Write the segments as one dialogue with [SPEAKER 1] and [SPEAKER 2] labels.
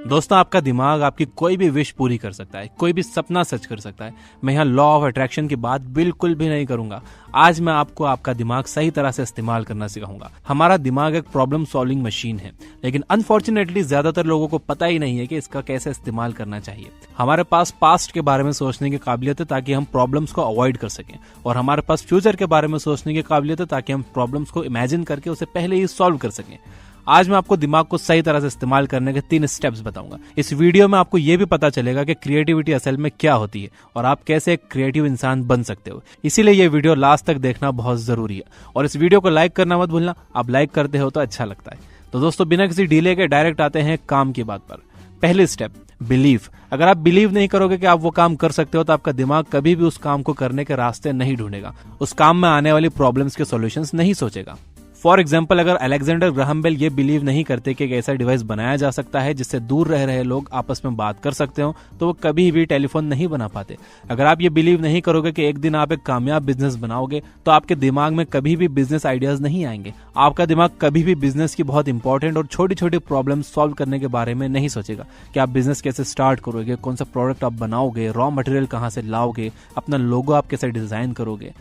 [SPEAKER 1] दोस्तों, आपका दिमाग आपकी कोई भी विश पूरी कर सकता है, कोई भी सपना सच कर सकता है। मैं यहाँ लॉ ऑफ अट्रैक्शन की बात बिल्कुल भी नहीं करूंगा। आज मैं आपको आपका दिमाग सही तरह से इस्तेमाल करना सिखाऊंगा। हमारा दिमाग एक प्रॉब्लम सॉल्विंग मशीन है, लेकिन अनफॉर्चुनेटली ज्यादातर लोगों को पता ही नहीं है कि इसका कैसे इस्तेमाल करना चाहिए। हमारे पास पास्ट के बारे में सोचने की काबिलियत है ताकि हम प्रॉब्लम्स को अवॉइड कर सकें, और हमारे पास फ्यूचर के बारे में सोचने की काबिलियत है ताकि हम प्रॉब्लम्स को इमेजिन करके उसे पहले ही सॉल्व कर सकें। आज मैं आपको दिमाग को सही तरह से इस्तेमाल करने के 3 स्टेप्स बताऊंगा। इस वीडियो में आपको यह भी पता चलेगा कि क्रिएटिविटी असल में क्या होती है और आप कैसे एक क्रिएटिव इंसान बन सकते हो। इसीलिए यह वीडियो लास्ट तक देखना बहुत जरूरी है, और इस वीडियो को लाइक करना मत भूलना। आप लाइक करते हो तो अच्छा लगता है। तो दोस्तों, बिना किसी डिले के डायरेक्ट आते हैं काम की बात पर। पहली स्टेप, बिलीव। अगर आप बिलीव नहीं करोगे कि आप वो काम कर सकते हो तो आपका दिमाग कभी भी उस काम को करने के रास्ते नहीं ढूंढेगा, उस काम में आने वाली प्रॉब्लम्स के सॉल्यूशंस नहीं सोचेगा। फॉर एग्जाम्पल, अगर अलेक्जेंडर ग्राहम बेल ये बिलीव नहीं करते कि एक ऐसा डिवाइस बनाया जा सकता है जिससे दूर रह रहे लोग आपस में बात कर सकते हो, तो वो कभी भी टेलीफोन नहीं बना पाते। अगर आप ये बिलीव नहीं करोगे कि एक दिन आप एक कामयाब बिजनेस बनाओगे, तो आपके दिमाग में कभी भी बिजनेस आइडियाज नहीं आएंगे। आपका दिमाग कभी भी बिजनेस की बहुत इंपॉर्टेंट और छोटी छोटी प्रॉब्लम सॉल्व करने के बारे में नहीं सोचेगा कि आप बिजनेस कैसे स्टार्ट करोगे, कौन सा प्रोडक्ट आप बनाओगे, रॉ मटेरियल कहाँ से लाओगे, अपना लोगो आप कैसे डिजाइन करोगे।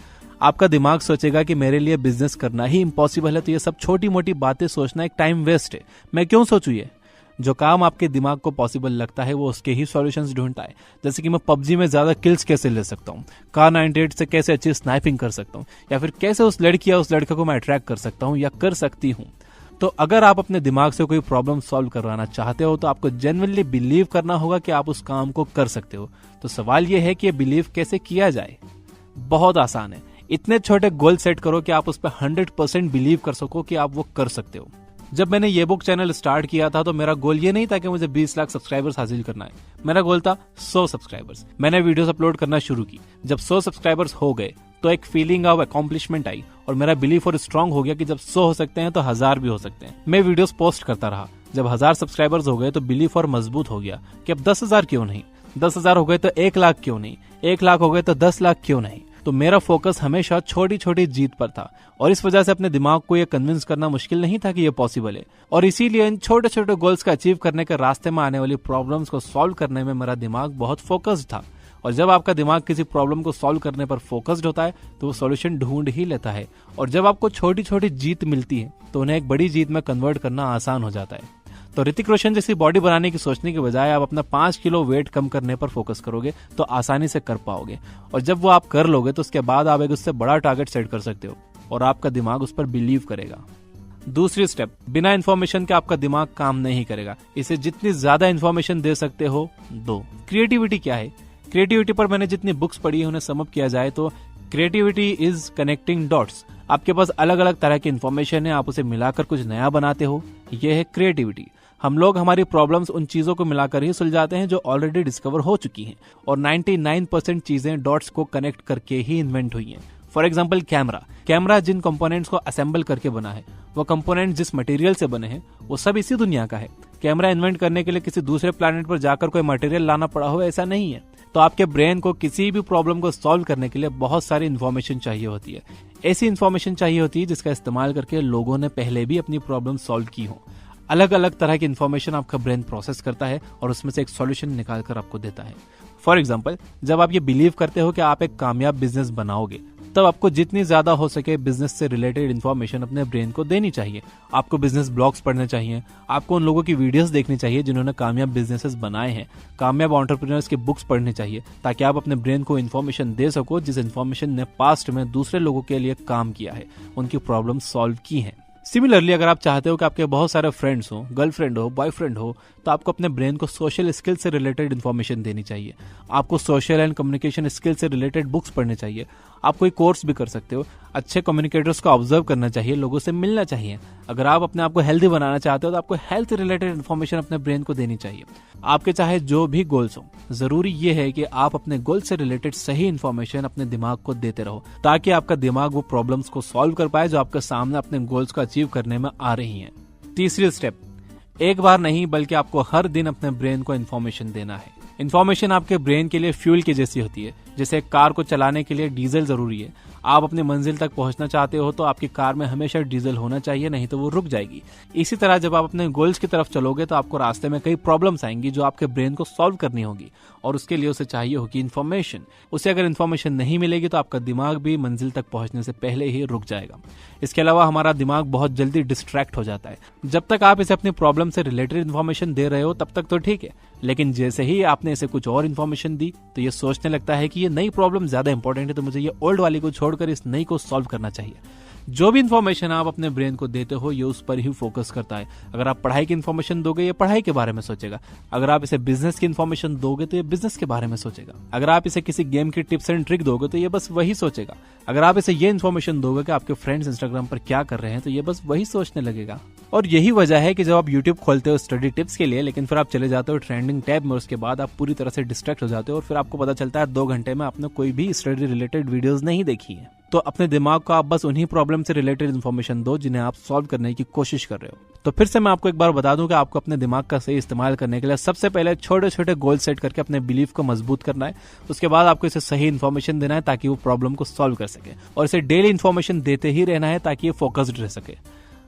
[SPEAKER 1] आपका दिमाग सोचेगा कि मेरे लिए बिजनेस करना ही इम्पॉसिबल है, तो ये सब छोटी मोटी बातें सोचना एक टाइम वेस्ट है, मैं क्यों सोचूं ये। जो काम आपके दिमाग को पॉसिबल लगता है वो उसके ही सॉल्यूशंस ढूंढता है। जैसे कि मैं पबजी में ज्यादा किल्स कैसे ले सकता हूँ, कार 98 से कैसे अच्छी स्नाइपिंग कर सकता हूँ, या फिर कैसे उस लड़की या उस लड़के को मैं अट्रैक्ट कर सकता हूँ या कर सकती हूँ। तो अगर आप अपने दिमाग से कोई प्रॉब्लम सॉल्व करवाना चाहते हो तो आपको जेन्युइनली बिलीव करना होगा कि आप उस काम को कर सकते हो। तो सवाल यह है कि ये बिलीव कैसे किया जाए। बहुत आसान है। इतने छोटे गोल सेट करो कि आप उस पर 100% बिलीव कर सको कि आप वो कर सकते हो। जब मैंने ये बुक चैनल स्टार्ट किया था तो मेरा गोल ये नहीं था कि मुझे 20 लाख सब्सक्राइबर्स हासिल करना है। मेरा गोल था 100 सब्सक्राइबर्स। मैंने वीडियोस अपलोड करना शुरू की। जब 100 सब्सक्राइबर्स हो गए तो एक फीलिंग ऑफ अकॉम्प्लिशमेंट आई, और मेरा बिलीफ और स्ट्रांग हो गया कि जब 100 हो सकते हैं तो 1000 भी हो सकते हैं। मैं वीडियोस पोस्ट करता रहा। जब 1000 सब्सक्राइबर्स हो गए तो बिलीफ और मजबूत हो गया कि अब 10,000 क्यों नहीं, 10,000 हो गए तो 1 लाख क्यों नहीं, 1 लाख हो गए तो 10 लाख क्यों नहीं। तो मेरा फोकस हमेशा छोटी छोटी जीत पर था, और इस वजह से अपने दिमाग को यह कन्विंस करना मुश्किल नहीं था कि यह पॉसिबल है। और इसीलिए इन छोटे छोटे गोल्स का अचीव करने के रास्ते में आने वाली प्रॉब्लम्स को सॉल्व करने में मेरा दिमाग बहुत फोकस्ड था। और जब आपका दिमाग किसी प्रॉब्लम को सॉल्व करने पर फोकस्ड होता है तो वो सॉल्यूशन ढूंढ ही लेता है। और जब आपको छोटी छोटी जीत मिलती है तो उन्हें एक बड़ी जीत में कन्वर्ट करना आसान हो जाता है। तो ऋतिक रोशन जैसी बॉडी बनाने की सोचने के बजाय आप अपना 5 किलो वेट कम करने पर फोकस करोगे तो आसानी से कर पाओगे। और जब वो आप कर लोगे तो उसके बाद आप एक उससे बड़ा टारगेट सेट कर सकते हो, और आपका दिमाग उस पर बिलीव करेगा। दूसरी स्टेप, बिना इन्फॉर्मेशन के आपका दिमाग काम नहीं करेगा। इसे जितनी ज्यादा इन्फॉर्मेशन दे सकते हो दो। क्रिएटिविटी क्या है? क्रिएटिविटी पर मैंने जितनी बुक्स पढ़ी है उन्हें समअप किया जाए तो क्रिएटिविटी इज कनेक्टिंग डॉट्स। आपके पास अलग अलग तरह की इन्फॉर्मेशन है, आप उसे मिलाकर कुछ नया बनाते हो, यह है क्रिएटिविटी। हम लोग हमारी प्रॉब्लम्स उन चीजों को मिलाकर ही सुलझाते हैं जो ऑलरेडी डिस्कवर हो चुकी हैं, और 99% चीजें डॉट्स को कनेक्ट करके ही इन्वेंट हुई हैं। फॉर एग्जाम्पल, कैमरा जिन कंपोनेंट्स को असेंबल करके बना है, वो कंपोनेंट जिस मटेरियल से बने हैं वो सब इसी दुनिया का है। कैमरा इन्वेंट करने के लिए किसी दूसरे प्लैनेट पर जाकर कोई मटेरियल लाना पड़ा हो, ऐसा नहीं है। तो आपके ब्रेन को किसी भी प्रॉब्लम को सॉल्व करने के लिए बहुत सारी इन्फॉर्मेशन चाहिए होती है। ऐसी इन्फॉर्मेशन चाहिए होती है जिसका इस्तेमाल करके लोगों ने पहले भी अपनी प्रॉब्लम सॉल्व की हो। अलग अलग तरह की इन्फॉर्मेशन आपका ब्रेन प्रोसेस करता है और उसमें से एक सॉल्यूशन निकाल कर आपको देता है। फॉर एग्जाम्पल, जब आप ये बिलीव करते हो कि आप एक कामयाब बिजनेस बनाओगे, तब आपको जितनी ज्यादा हो सके बिजनेस से रिलेटेड इन्फॉर्मेशन अपने ब्रेन को देनी चाहिए। आपको बिजनेस ब्लॉग्स पढ़ने चाहिए, आपको उन लोगों की वीडियोस देखनी चाहिए जिन्होंने कामयाब बिजनेसेस बनाए हैं, कामयाब एंटरप्रेन्योर्स की बुक्स पढ़नी चाहिए, ताकि आप अपने ब्रेन को इन्फॉर्मेशन दे सको जिस इन्फॉर्मेशन ने पास्ट में दूसरे लोगों के लिए काम किया है, उनकी प्रॉब्लम सॉल्व की है। सिमिलरली, अगर आप चाहते हो कि आपके बहुत सारे फ्रेंड्स हो, गर्लफ्रेंड हो, बॉयफ्रेंड हो, तो आपको अपने ब्रेन को सोशल स्किल से रिलेटेड इन्फॉर्मेशन देनी चाहिए। आपको सोशल एंड कम्युनिकेशन स्किल से रिलेटेड बुक्स पढ़ने चाहिए। आप कोई कोर्स भी कर सकते हो। अच्छे कम्युनिकेटर्स को ऑब्जर्व करना चाहिए, लोगों से मिलना चाहिए। अगर आप अपने आप को हेल्दी बनाना चाहते हो तो आपको हेल्थ रिलेटेड इन्फॉर्मेशन अपने ब्रेन को देनी चाहिए। आपके चाहे जो भी गोल्स हो, जरूरी ये है कि आप अपने गोल से रिलेटेड सही इन्फॉर्मेशन अपने दिमाग को देते रहो, ताकि आपका दिमाग वो प्रॉब्लम्स को सॉल्व कर पाए जो आपके सामने अपने गोल्स को अचीव करने में आ रही हैं। तीसरी स्टेप, एक बार नहीं बल्कि आपको हर दिन अपने ब्रेन को इन्फॉर्मेशन देना है। इन्फॉर्मेशन आपके ब्रेन के लिए फ्यूल की जैसी होती है। जैसे कार को चलाने के लिए डीजल जरूरी है, आप अपनी मंजिल तक पहुंचना चाहते हो तो आपकी कार में हमेशा डीजल होना चाहिए, नहीं तो वो रुक जाएगी। इसी तरह जब आप अपने गोल्स की तरफ चलोगे तो आपको रास्ते में कई प्रॉब्लम्स आएंगी जो आपके ब्रेन को सॉल्व करनी होगी, और उसके लिए उसे चाहिए होगी इन्फॉर्मेशन। उसे अगर इन्फॉर्मेशन नहीं मिलेगी तो आपका दिमाग भी मंजिल तक पहुंचने से पहले ही रुक जाएगा। इसके अलावा हमारा दिमाग बहुत जल्दी डिस्ट्रैक्ट हो जाता है। जब तक आप इसे अपनी प्रॉब्लम से रिलेटेड इन्फॉर्मेशन दे रहे हो तब तक तो ठीक है, लेकिन जैसे ही आपने इसे कुछ और इन्फॉर्मेशन दी तो ये सोचने लगता है कि ये नई प्रॉब्लम ज्यादा इंपॉर्टेंट है, तो मुझे ये ओल्ड वाली को छोड़कर इस नई को सॉल्व करना चाहिए। जो भी इन्फॉर्मेशन आप अपने ब्रेन को देते हो ये उस पर ही फोकस करता है। अगर आप पढ़ाई की इन्फॉर्मेशन दोगे ये पढ़ाई के बारे में सोचेगा, अगर आप इसे बिजनेस की इन्फॉर्मेशन दोगे तो ये बिजनेस के बारे में सोचेगा, अगर आप इसे किसी गेम की टिप्स एंड ट्रिक दोगे तो ये बस वही सोचेगा, अगर आप इसे ये इन्फॉर्मेशन दोगे कि आपके फ्रेंड्स इंस्टाग्राम पर क्या कर रहे हैं तो ये बस वही सोचने लगेगा। और यही वजह है कि जब आप यूट्यूब खोलते हो स्टडी टिप्स के लिए, लेकिन फिर आप चले जाते हो ट्रेंडिंग टैब में, उसके बाद आप पूरी तरह से डिस्ट्रैक्ट हो जाते हो और फिर आपको पता चलता है 2 घंटे में आपने कोई भी स्टडी रिलेटेड वीडियोस नहीं देखी है। तो अपने दिमाग को आप बस उन्हीं प्रॉब्लम से रिलेटेड इन्फॉर्मेशन दो जिन्हें आप सॉल्व करने की कोशिश कर रहे हो। तो फिर से मैं आपको एक बार बता दूं कि आपको अपने दिमाग का सही इस्तेमाल करने के लिए सबसे पहले छोटे छोटे गोल सेट करके अपने बिलीफ को मजबूत करना है। उसके बाद आपको इसे सही इन्फॉर्मेशन देना है ताकि वो प्रॉब्लम को सॉल्व कर सके, और इसे डेली इन्फॉर्मेशन देते ही रहना है ताकि ये फोकस्ड रह सके।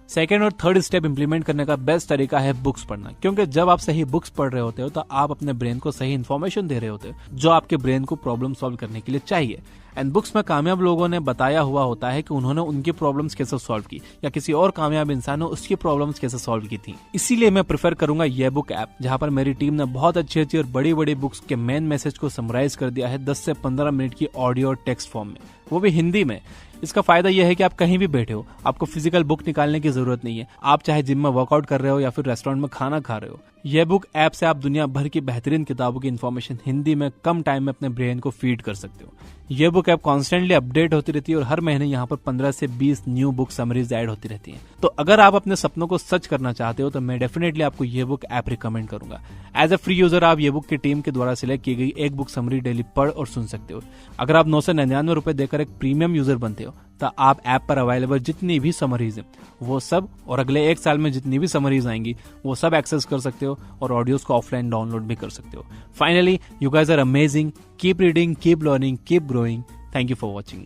[SPEAKER 1] सेकेंड और थर्ड स्टेप इंप्लीमेंट करने का बेस्ट तरीका है बुक्स पढ़ना, क्योंकि जब आप सही बुक्स पढ़ रहे होते हो तो आप अपने ब्रेन को सही इन्फॉर्मेशन दे रहे होते हो जो आपके ब्रेन को प्रॉब्लम सॉल्व करने के लिए चाहिए। एंड बुक्स में कामयाब लोगों ने बताया हुआ होता है कि उन्होंने उनकी प्रॉब्लम्स कैसे सॉल्व की, या किसी और कामयाब इंसान ने उसकी प्रॉब्लम्स कैसे सॉल्व की थी। इसीलिए मैं प्रेफर करूंगा ये बुक ऐप, जहां पर मेरी टीम ने बहुत अच्छी अच्छी और बड़ी बड़ी बुक्स के मेन मैसेज को समराइज कर दिया है 10 से 15 मिनट की ऑडियो और टेक्स्ट फॉर्म में, वो भी हिंदी में। इसका फायदा यह है कि आप कहीं भी बैठे हो, आपको फिजिकल बुक निकालने की जरूरत नहीं है। आप चाहे जिम में वर्कआउट कर रहे हो या फिर रेस्टोरेंट में खाना खा रहे हो, यह बुक ऐप से आप दुनिया भर की बेहतरीन किताबों की इन्फॉर्मेशन हिंदी में कम टाइम में अपने ब्रेन को फीड कर सकते हो। यह बुक ऐप कॉन्स्टेंटली अपडेट होती रहती है और हर महीने यहाँ पर 15 से 20 न्यू बुक समरीज ऐड होती रहती हैं। तो अगर आप अपने सपनों को सच करना चाहते हो तो मैं डेफिनेटली आपको ये बुक ऐप रिकमेंड करूंगा। एज अ फ्री यूजर आप ये बुक की टीम के द्वारा सिलेक्ट की गई एक बुक समरी डेली पढ़ और सुन सकते हो। अगर आप 999 रुपए देकर एक प्रीमियम यूजर बनते हो तो आप ऐप पर अवेलेबल जितनी भी समरीज हैं वो सब, और अगले 1 साल में जितनी भी समरीज आएंगी वो सब एक्सेस कर सकते हो और ऑडियोज को ऑफलाइन डाउनलोड भी कर सकते हो। Finally, you guys are amazing, keep reading, keep learning, keep growing. Thank you for watching.